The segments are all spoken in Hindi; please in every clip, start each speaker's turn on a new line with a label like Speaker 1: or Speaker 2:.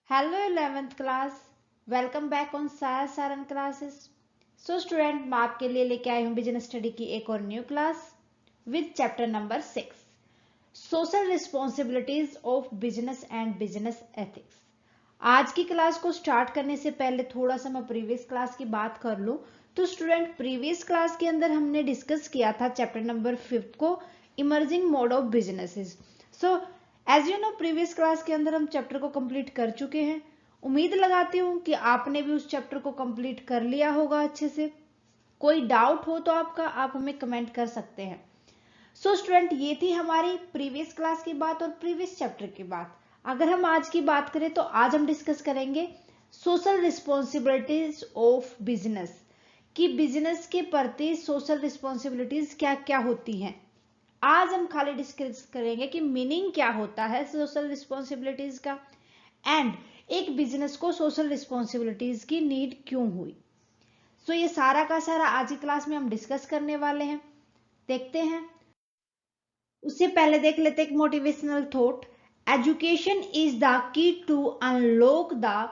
Speaker 1: Hello 11th class. Welcome back on साया सारन क्लासेस। सो स्टूडेंट, मैं आपके लिए लेके आई हूँ बिजनेस स्टडी की एक और new class with chapter number 6, social responsibilities of business and business ethics. आज की क्लास को स्टार्ट करने से पहले थोड़ा सा मैं प्रीवियस क्लास की बात कर लूँ। तो स्टूडेंट, प्रीवियस क्लास के अंदर हमने डिस्कस किया था चैप्टर नंबर 5 को, emerging mode of businesses. So as you know, previous class के अंदर हम चैप्टर को कंप्लीट कर चुके हैं। उम्मीद लगाती हूँ कि आपने भी उस चैप्टर को कंप्लीट कर लिया होगा अच्छे से। कोई डाउट हो तो आप हमें कमेंट कर सकते हैं। सो स्टूडेंट, ये थी हमारी प्रीवियस क्लास की बात और प्रीवियस चैप्टर की बात। अगर हम आज की बात करें तो आज हम डिस्कस करेंगे सोशल रिस्पॉन्सिबिलिटीज ऑफ बिजनेस, कि बिजनेस के प्रति सोशल रिस्पॉन्सिबिलिटीज क्या क्या होती हैं। आज हम खाली डिस्कस करेंगे कि मीनिंग क्या होता है सोशल रिस्पॉन्सिबिलिटीज का, एंड एक बिजनेस को सोशल रिस्पॉन्सिबिलिटीज की नीड क्यों हुई। सो ये सारा का सारा आज की क्लास में हम डिस्कस करने वाले हैं। देखते हैं। उससे पहले देख लेते एक motivational thought. Education is the key to unlock the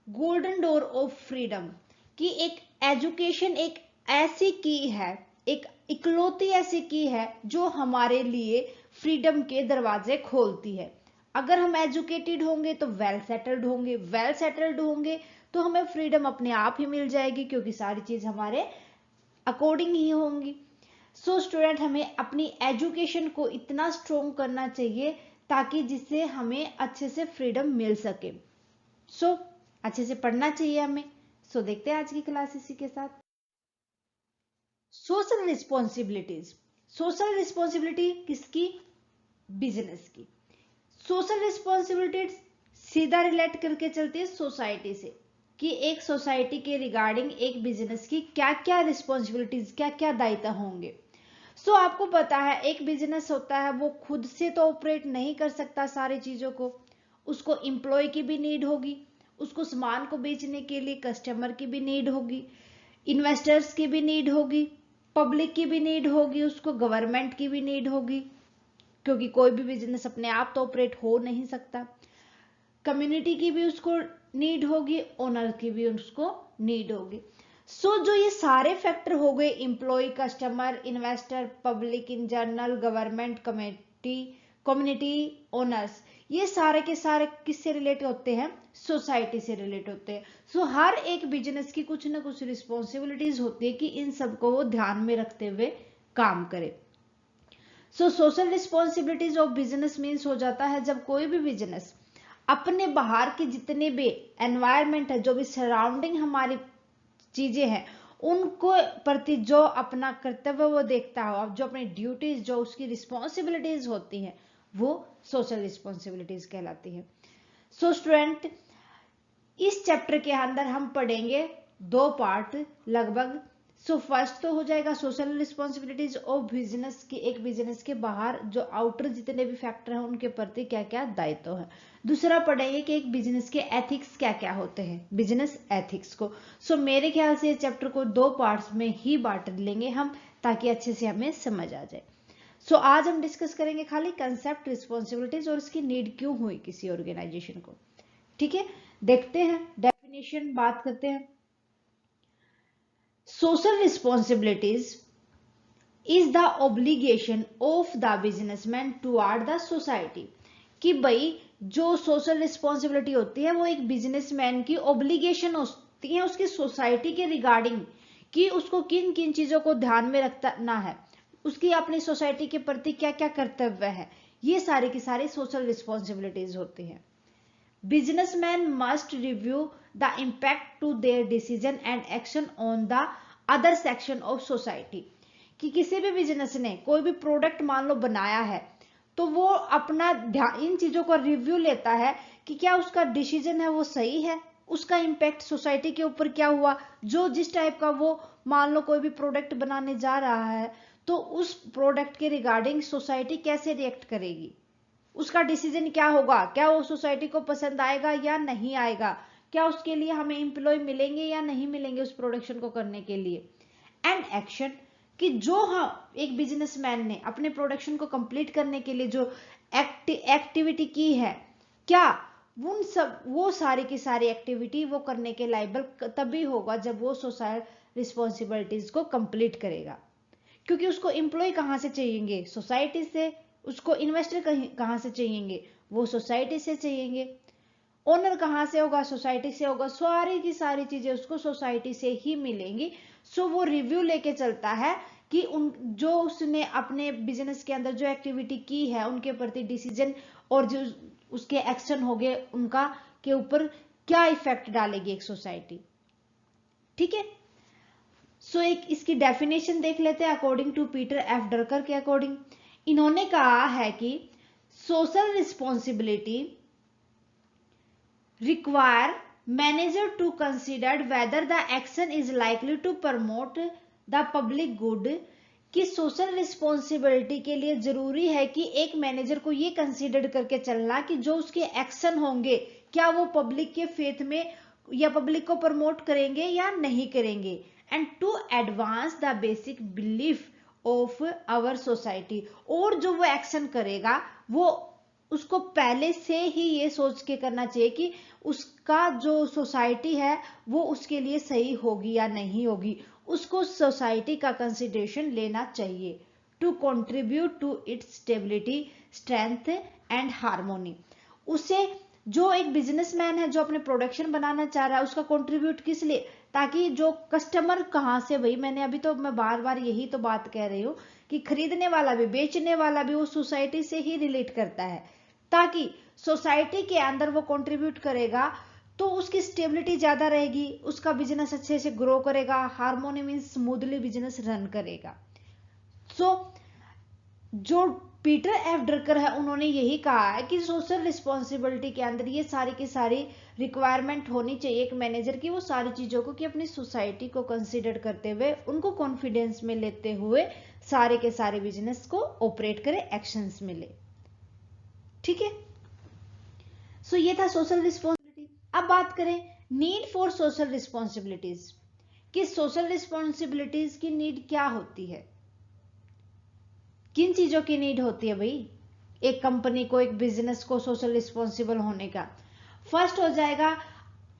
Speaker 1: golden door of freedom. कि एक एजुकेशन एक ऐसी की है, एक इकलौती ऐसी की है जो हमारे लिए फ्रीडम के दरवाजे खोलती है। अगर हम एजुकेटेड होंगे तो वेल सेटल्ड होंगे, वेल सेटल्ड होंगे तो हमें फ्रीडम अपने आप ही मिल जाएगी, क्योंकि सारी चीज हमारे अकॉर्डिंग ही होंगी। सो स्टूडेंट, हमें अपनी एजुकेशन को इतना स्ट्रोंग करना चाहिए ताकि जिससे हमें अच्छे से फ्रीडम मिल सके। सो अच्छे से पढ़ना चाहिए हमें। सो देखते हैं आज की क्लास इसी के साथ। Social responsibilities. सोशल रिस्पॉन्सिबिलिटी किसकी? बिजनेस की। सोशल रिस्पॉन्सिबिलिटीज सीधा रिलेट करके चलती है सोसाइटी से, कि एक सोसाइटी के रिगार्डिंग एक बिजनेस की क्या क्या रिस्पॉन्सिबिलिटीज, क्या क्या दायित्व होंगे। सो आपको पता है एक बिजनेस होता है वो खुद से तो ऑपरेट नहीं कर सकता सारी चीजों को। उसको एम्प्लॉय की भी नीड होगी, उसको सामान को बेचने के लिए कस्टमर की भी नीड होगी, इन्वेस्टर्स की भी नीड होगी, पब्लिक की भी नीड होगी, उसको गवर्नमेंट की भी नीड होगी, क्योंकि कोई भी बिजनेस अपने आप तो ऑपरेट हो नहीं सकता। कम्युनिटी की भी उसको नीड होगी, ओनर की भी उसको नीड होगी। सो जो ये सारे फैक्टर हो गए, employee, customer, investor, public in general, government, community, owners, ये सारे के सारे किससे रिलेट होते हैं? सोसाइटी से रिलेट होते हैं। सो हर एक बिजनेस की कुछ ना कुछ रिस्पॉन्सिबिलिटीज होती है कि इन सबको वो ध्यान में रखते हुए काम करे। So social responsibilities of business means हो जाता है जब कोई भी बिजनेस अपने बाहर के जितने भी एनवायरमेंट है, जो भी सराउंडिंग हमारी चीजें हैं, उनको प्रति जो अपना कर्तव्य वो देखता हो, जो अपनी ड्यूटीज, जो उसकी रिस्पॉन्सिबिलिटीज होती हैं, वो सोशल रिस्पॉन्सिबिलिटीज कहलाती है। सो स्टूडेंट, इस चैप्टर के अंदर हम पढ़ेंगे दो पार्ट लगभग। सो फर्स्ट तो हो जाएगा सोशल रिस्पॉन्सिबिलिटीज ऑफ बिजनेस की, एक बिजनेस के बाहर जो आउटर जितने भी फैक्टर हैं उनके प्रति क्या क्या दायित्व है। दूसरा पढ़ेंगे कि एक बिजनेस के एथिक्स क्या क्या होते हैं, बिजनेस एथिक्स को। सो मेरे ख्याल से इस चैप्टर को दो पार्ट्स में ही बांट लेंगे हम, ताकि अच्छे से हमें समझ आ जाए। सो आज हम डिस्कस करेंगे खाली कंसेप्ट रिस्पॉन्सिबिलिटीज और इसकी नीड क्यों हुई किसी ऑर्गेनाइजेशन को। ठीक है, देखते हैं डेफिनेशन, बात करते हैं। Social responsibilities is the obligation of the businessman toward the society. कि भाई जो सोशल रिस्पॉन्सिबिलिटी होती है वो एक बिजनेसमैन की ऑब्लिगेशन होती है उसकी सोसाइटी के रिगार्डिंग, कि उसको किन किन चीजों को ध्यान में रखना है, उसकी अपनी सोसाइटी के प्रति क्या क्या कर्तव्य है, ये सारी की सारी सोशल रिस्पॉन्सिबिलिटीज होती हैं। Businessmen must review the impact to their decision and action on the other section of society। कि किसी भी बिजनेस ने कोई भी प्रोडक्ट मान लो बनाया है, तो वो अपना ध्यान इन चीजों का रिव्यू लेता है कि क्या उसका डिसीजन है वो सही है, उसका इम्पैक्ट सोसाइटी के ऊपर क्या हुआ, जो जिस टाइप का वो मान लो कोई भी प्रोडक्ट बनाने जा रहा है, तो उस प्रोडक्ट के रिगार्डिंग सोसाइटी कैसे रिएक्ट करेगी, उसका डिसीजन क्या होगा, क्या वो सोसाइटी को पसंद आएगा या नहीं आएगा, क्या उसके लिए हमें एम्प्लॉय मिलेंगे या नहीं मिलेंगे उस प्रोडक्शन को करने के लिए। एंड एक्शन, कि जो हाँ एक बिजनेसमैन ने अपने प्रोडक्शन को कंप्लीट करने के लिए जो एक्टिविटी की है, क्या वो सारी की सारी एक्टिविटी वो करने के लायबल तभी होगा जब वो सोशल रिस्पॉन्सिबिलिटीज को कंप्लीट करेगा। क्योंकि उसको एम्प्लॉय कहाँ से चाहिएंगे? सोसाइटी से। उसको इन्वेस्टर कहाँ से चाहिएंगे? वो सोसाइटी से चाहिएंगे। ओनर कहाँ से होगा? सोसाइटी से होगा। सारी की सारी चीजें उसको सोसाइटी से ही मिलेंगी। सो वो रिव्यू लेके चलता है कि जो उसने अपने बिजनेस के अंदर जो एक्टिविटी की है उनके प्रति डिसीजन और जो उसके एक्शन हो गए उनका के ऊपर क्या इफेक्ट डालेगी एक सोसाइटी। ठीक है। सो एक इसकी डेफिनेशन देख लेते हैं according to Peter F Drucker के अकॉर्डिंग। इन्होंने कहा है कि social responsibility require manager to consider whether the action is likely to promote the public good. कि सोशल रिस्पॉन्सिबिलिटी के लिए जरूरी है कि एक मैनेजर को ये कंसीडर करके चलना कि जो उसके एक्शन होंगे क्या वो पब्लिक के फेथ में या पब्लिक को प्रमोट करेंगे या नहीं करेंगे, and to advance the basic belief of our society. और जो वो एक्शन करेगा वो उसको पहले से ही ये सोच के करना चाहिए कि उसका जो सोसाइटी है वो उसके लिए सही होगी या नहीं होगी। उसको सोसाइटी का कंसिडरेशन लेना चाहिए to contribute to its stability, strength and harmony. उसे जो एक बिजनेसमैन है जो अपने प्रोडक्शन बनाना चाह रहा है उसका कंट्रीब्यूट किस लिए? ताकि जो कस्टमर कहाँ से, भाई मैं बार बार यही तो बात कह रही हूँ कि खरीदने वाला भी बेचने वाला भी वो सोसाइटी से ही रिलेट करता है। ताकि सोसाइटी के अंदर वो कंट्रीब्यूट करेगा तो उसकी स्टेबिलिटी ज्यादा रहेगी, उसका बिजनेस अच्छे से ग्रो करेगा, harmony means smoothly business run करेगा। सो जो पीटर एफ ड्रकर है उन्होंने यही कहा है कि सोशल रिस्पॉन्सिबिलिटी के अंदर ये सारी की सारी रिक्वायरमेंट होनी चाहिए एक मैनेजर की, वो सारी चीजों को कि अपनी सोसाइटी को कंसीडर करते हुए उनको कॉन्फिडेंस में लेते हुए सारे के सारे बिजनेस को ऑपरेट करे, एक्शंस मिले। ठीक है। सो ये था सोशल रिस्पॉन्सिबिलिटी। अब बात करें नीड फॉर सोशल रिस्पॉन्सिबिलिटीज कि सोशल रिस्पॉन्सिबिलिटीज की नीड क्या होती है, किन चीजों की नीड होती है भाई एक कंपनी को, एक बिजनेस को सोशल रिस्पॉन्सिबल होने का। फर्स्ट हो जाएगा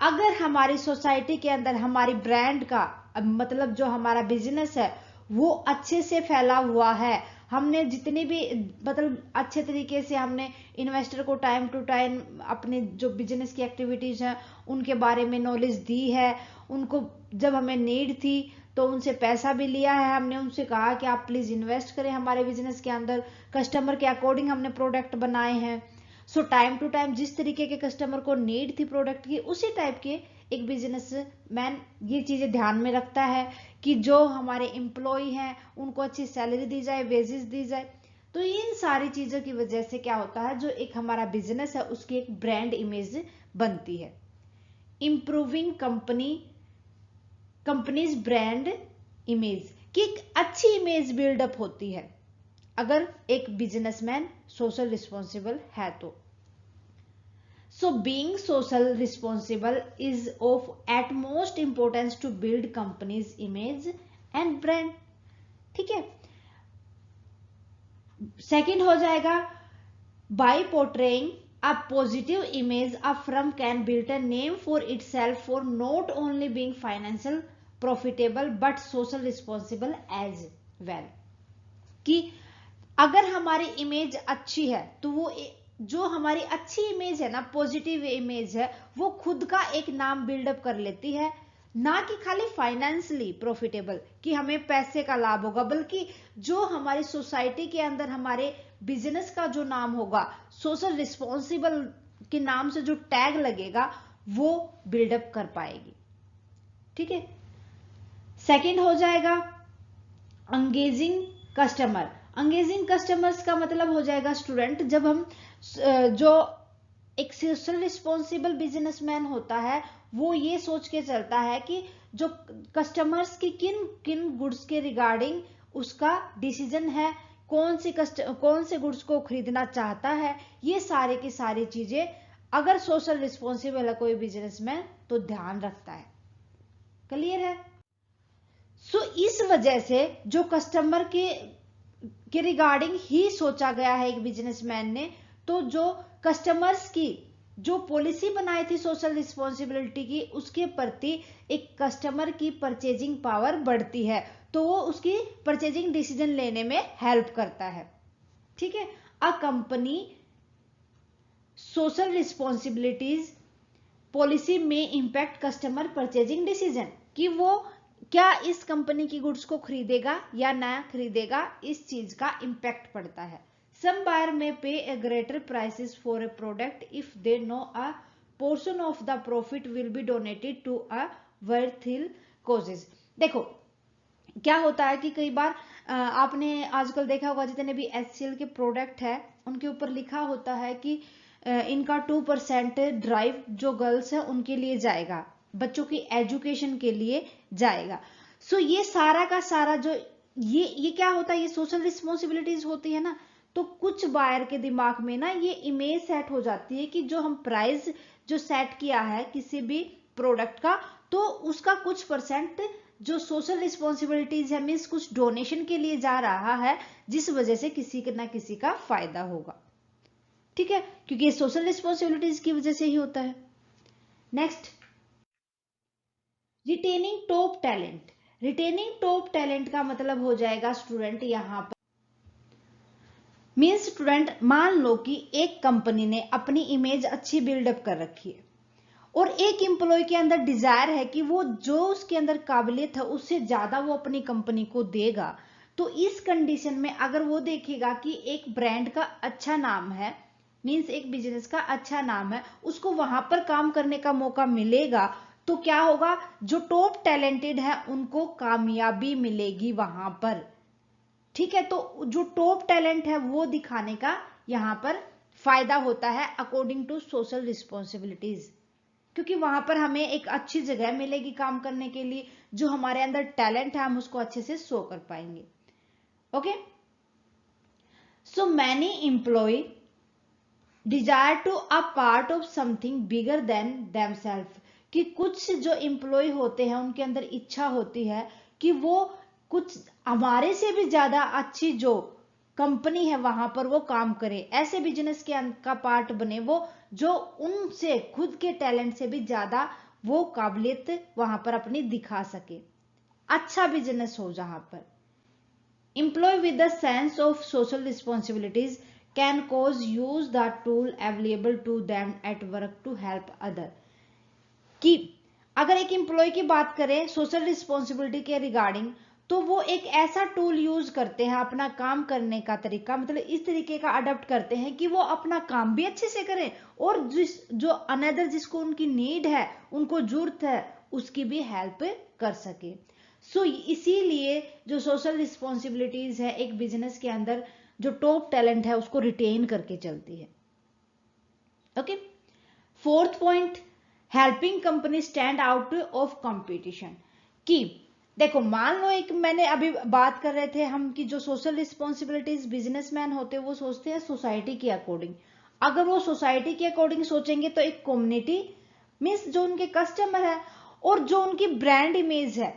Speaker 1: अगर हमारी सोसाइटी के अंदर हमारी ब्रांड का मतलब जो हमारा बिजनेस है वो अच्छे से फैला हुआ है, हमने जितनी भी मतलब अच्छे तरीके से हमने इन्वेस्टर को टाइम टू टाइम अपने जो बिजनेस की एक्टिविटीज हैं उनके बारे में नॉलेज दी है, उनको जब हमें नीड थी तो उनसे पैसा भी लिया है, हमने उनसे कहा कि आप प्लीज इन्वेस्ट करें हमारे बिजनेस के अंदर, कस्टमर के अकॉर्डिंग हमने प्रोडक्ट बनाए हैं। सो टाइम टू टाइम जिस तरीके के कस्टमर को नीड थी प्रोडक्ट की उसी टाइप के एक बिजनेसमैन ये चीजें ध्यान में रखता है कि जो हमारे एम्प्लॉय हैं उनको अच्छी सैलरी दी जाए, वेजेस दी जाए। तो इन सारी चीजों की वजह से क्या होता है जो एक हमारा बिजनेस है उसकी एक ब्रांड इमेज बनती है। इंप्रूविंग कंपनीज ब्रांड इमेज की एक अच्छी इमेज बिल्डअप होती है अगर एक बिजनेसमैन सोशल रिस्पॉन्सिबल है तो। So being social responsible is of utmost importance to build companies image and brand. ठीक है। सेकंड हो जाएगा by portraying a positive image a firm can build a name for itself for not only being financial profitable but social responsible as well। कि अगर हमारी इमेज अच्छी है तो वो जो हमारी अच्छी इमेज है ना, पॉजिटिव इमेज है, वो खुद का एक नाम बिल्डअप कर लेती है, ना कि खाली फाइनेंशियली प्रॉफिटेबल कि हमें पैसे का लाभ होगा, बल्कि जो हमारी सोसाइटी के अंदर हमारे बिजनेस का जो नाम होगा, सोशल रिस्पॉन्सिबल के नाम से जो टैग लगेगा वो बिल्डअप कर पाएगी। ठीक है। सेकंड हो जाएगा एंगेजिंग कस्टमर। एंगेजिंग कस्टमर्स का मतलब हो जाएगा स्टूडेंट, जब हम जो एक सोशल रिस्पॉन्सिबल बिजनेसमैन होता है वो ये सोच के चलता है कि जो कस्टमर्स की किन किन गुड्स के रिगार्डिंग उसका डिसीजन है, कौन से गुड्स को खरीदना चाहता है, ये सारे की सारी चीजें अगर सोशल रिस्पॉन्सिबल है कोई बिजनेसमैन तो ध्यान रखता है। क्लियर है। सो इस वजह से जो कस्टमर के रिगार्डिंग ही सोचा गया है एक बिजनेसमैन ने, तो जो कस्टमर्स की जो पॉलिसी बनाई थी सोशल रिस्पॉन्सिबिलिटी की, उसके प्रति एक कस्टमर की परचेजिंग पावर बढ़ती है, तो वो उसकी परचेजिंग डिसीजन लेने में हेल्प करता है। ठीक है, a company social responsibilities policy में इंपैक्ट कस्टमर परचेजिंग डिसीजन, कि वो क्या इस कंपनी की गुड्स को खरीदेगा या ना खरीदेगा, इस चीज का इंपैक्ट पड़ता है। सम buyer may pay a greater prices for a product if they know a portion of the profit will be donated to a worthful causes. देखो क्या होता है कि कई बार आपने आजकल देखा होगा, जितने भी HCL के प्रोडक्ट है उनके ऊपर लिखा होता है कि इनका 2% ड्राइव जो गर्ल्स है उनके लिए जाएगा, बच्चों की एजुकेशन के लिए जाएगा। सो ये सारा का सारा जो ये क्या होता है, ये सोशल रिस्पॉन्सिबिलिटीज होती है ना। तो कुछ बायर के दिमाग में ना ये इमेज सेट हो जाती है कि जो हम प्राइस जो सेट किया है किसी भी प्रोडक्ट का, तो उसका कुछ परसेंट जो सोशल रिस्पॉन्सिबिलिटीज है, मीन्स कुछ डोनेशन के लिए जा रहा है, जिस वजह से किसी ना किसी का फायदा होगा। ठीक है, क्योंकि ये सोशल रिस्पॉन्सिबिलिटीज की वजह से ही होता है। Next, retaining top talent. Retaining top talent का मतलब हो जाएगा स्टूडेंट, यहां पर मीन्स स्टूडेंट, मान लो कि एक कंपनी ने अपनी इमेज अच्छी बिल्डअप कर रखी है और एक एम्प्लॉय के अंदर डिजायर है कि वो जो उसके अंदर काबिलियत है उससे ज्यादा वो अपनी कंपनी को देगा। तो इस कंडीशन में अगर वो देखेगा कि एक ब्रांड का अच्छा नाम है, मीन्स एक बिजनेस का अच्छा नाम है, उसको वहां पर काम करने का मौका मिलेगा, तो क्या होगा, जो टॉप टैलेंटेड है उनको कामयाबी मिलेगी वहां पर। ठीक है, तो जो टॉप टैलेंट है वो दिखाने का यहां पर फायदा होता है अकॉर्डिंग टू सोशल रिस्पॉन्सिबिलिटीज, क्योंकि वहां पर हमें एक अच्छी जगह मिलेगी काम करने के लिए, जो हमारे अंदर टैलेंट है हम उसको अच्छे से शो कर पाएंगे। Okay, so many employee desire to a part of something bigger than themselves, कि कुछ जो एम्प्लॉय होते हैं उनके अंदर इच्छा होती है कि वो कुछ हमारे से भी ज्यादा अच्छी जो कंपनी है वहां पर वो काम करे, ऐसे बिजनेस के का पार्ट बने वो, जो उनसे खुद के टैलेंट से भी ज्यादा वो काबिलियत वहां पर अपनी दिखा सके, अच्छा बिजनेस हो जहां पर। Employee with the sense of social responsibilities can cause use the tool available to them at work to help other, कि अगर एक एम्प्लॉय की बात करें सोशल रिस्पॉन्सिबिलिटी के रिगार्डिंग, तो वो एक ऐसा टूल यूज करते हैं अपना काम करने का तरीका, मतलब इस तरीके का अडॉप्ट करते हैं कि वो अपना काम भी अच्छे से करें और जो अनदर जिसको उनकी नीड है, उनको जरूरत है, उसकी भी हेल्प कर सके। सो इसीलिए जो सोशल रिस्पॉन्सिबिलिटीज है एक बिजनेस के अंदर, जो टॉप टैलेंट है उसको रिटेन करके चलती है। Okay, fourth point, helping company stand out of competition, कि देखो मान लो एक मैंने अभी बात कर रहे थे हम कि जो सोशल रिस्पॉन्सिबिलिटीज बिजनेसमैन होते हैं वो सोचते हैं सोसाइटी के अकॉर्डिंग। अगर वो सोसाइटी के अकॉर्डिंग सोचेंगे तो एक कम्युनिटी मीन्स जो उनके कस्टमर है और जो उनकी ब्रांड इमेज है,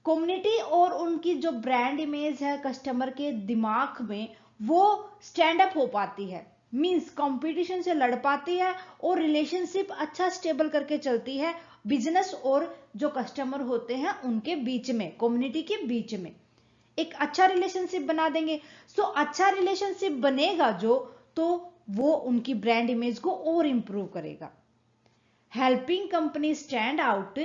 Speaker 1: कम्युनिटी और उनकी जो ब्रांड इमेज है कस्टमर के दिमाग में, वो स्टैंड अप हो पाती है, मींस कंपटीशन से लड़ पाती है और रिलेशनशिप अच्छा स्टेबल करके चलती है बिजनेस और जो कस्टमर होते हैं उनके बीच में, कम्युनिटी के बीच में एक अच्छा रिलेशनशिप बना देंगे। सो अच्छा रिलेशनशिप बनेगा जो, तो वो उनकी ब्रांड इमेज को और इंप्रूव करेगा। Helping company stand out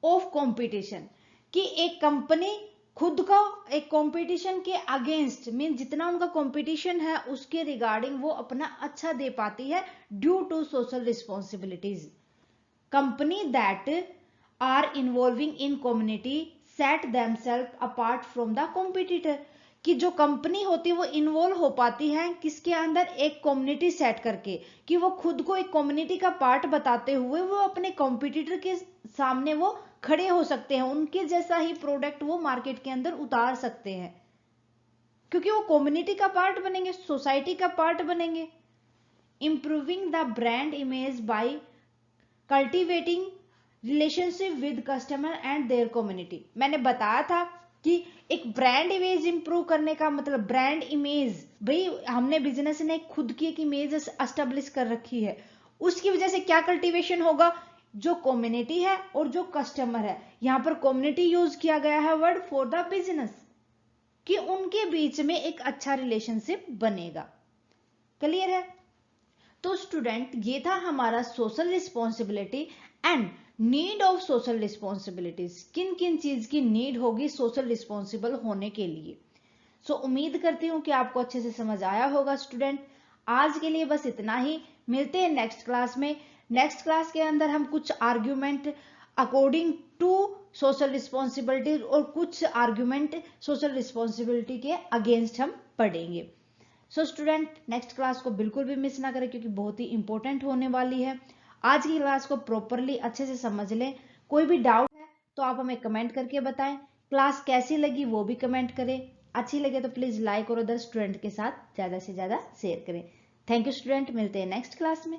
Speaker 1: of competition, कि एक कंपनी खुद को एक कंपटीशन के अगेंस्ट, मीन जितना उनका कंपटीशन है उसके रिगार्डिंग वो अपना अच्छा दे पाती है due to social responsibilities. Company that are involving in community set themselves apart from the competitor, कि जो कंपनी होती है वो इन्वॉल्व हो पाती है किसके अंदर, एक कम्युनिटी सेट करके, कि वो खुद को एक कम्युनिटी का पार्ट बताते हुए वो अपने कॉम्पिटिटर के सामने वो खड़े हो सकते हैं, उनके जैसा ही प्रोडक्ट वो मार्केट के अंदर उतार सकते हैं, क्योंकि वो कम्युनिटी का पार्ट बनेंगे, सोसाइटी का पार्ट बनेंगे। Improving the brand image by cultivating relationship with customer and their community, मैंने बताया था कि एक ब्रांड इमेज इंप्रूव करने का मतलब ब्रांड इमेज, भाई हमने बिजनेस ने खुद की एक इमेज एस्टेब्लिश कर रखी है, उसकी वजह से क्या कल्टीवेशन होगा, जो कम्युनिटी है और जो कस्टमर है, यहां पर कम्युनिटी यूज किया गया है वर्ड फॉर द बिजनेस, कि उनके बीच में एक अच्छा रिलेशनशिप बनेगा। क्लियर है? तो स्टूडेंट ये था हमारा social responsibility and need of social responsibilities, किन किन चीज की नीड होगी सोशल रिस्पॉन्सिबल होने के लिए। सो उम्मीद करती हूँ कि आपको अच्छे से समझ आया होगा स्टूडेंट। आज के लिए बस इतना ही, मिलते हैं नेक्स्ट क्लास में। नेक्स्ट क्लास के अंदर हम कुछ argument according to social responsibility और कुछ आर्ग्यूमेंट सोशल रिस्पॉन्सिबिलिटी के अगेंस्ट हम पढ़ेंगे। सो स्टूडेंट नेक्स्ट क्लास को बिल्कुल भी मिस ना करें, क्योंकि बहुत ही इंपॉर्टेंट होने वाली है। आज की क्लास को प्रॉपरली अच्छे से समझ लें। कोई भी डाउट है तो आप हमें कमेंट करके बताएं। क्लास कैसी लगी वो भी कमेंट करें। अच्छी लगे तो प्लीज लाइक और अदर स्टूडेंट के साथ ज्यादा से ज्यादा शेयर करें। थैंक यू स्टूडेंट, मिलते हैं नेक्स्ट क्लास में।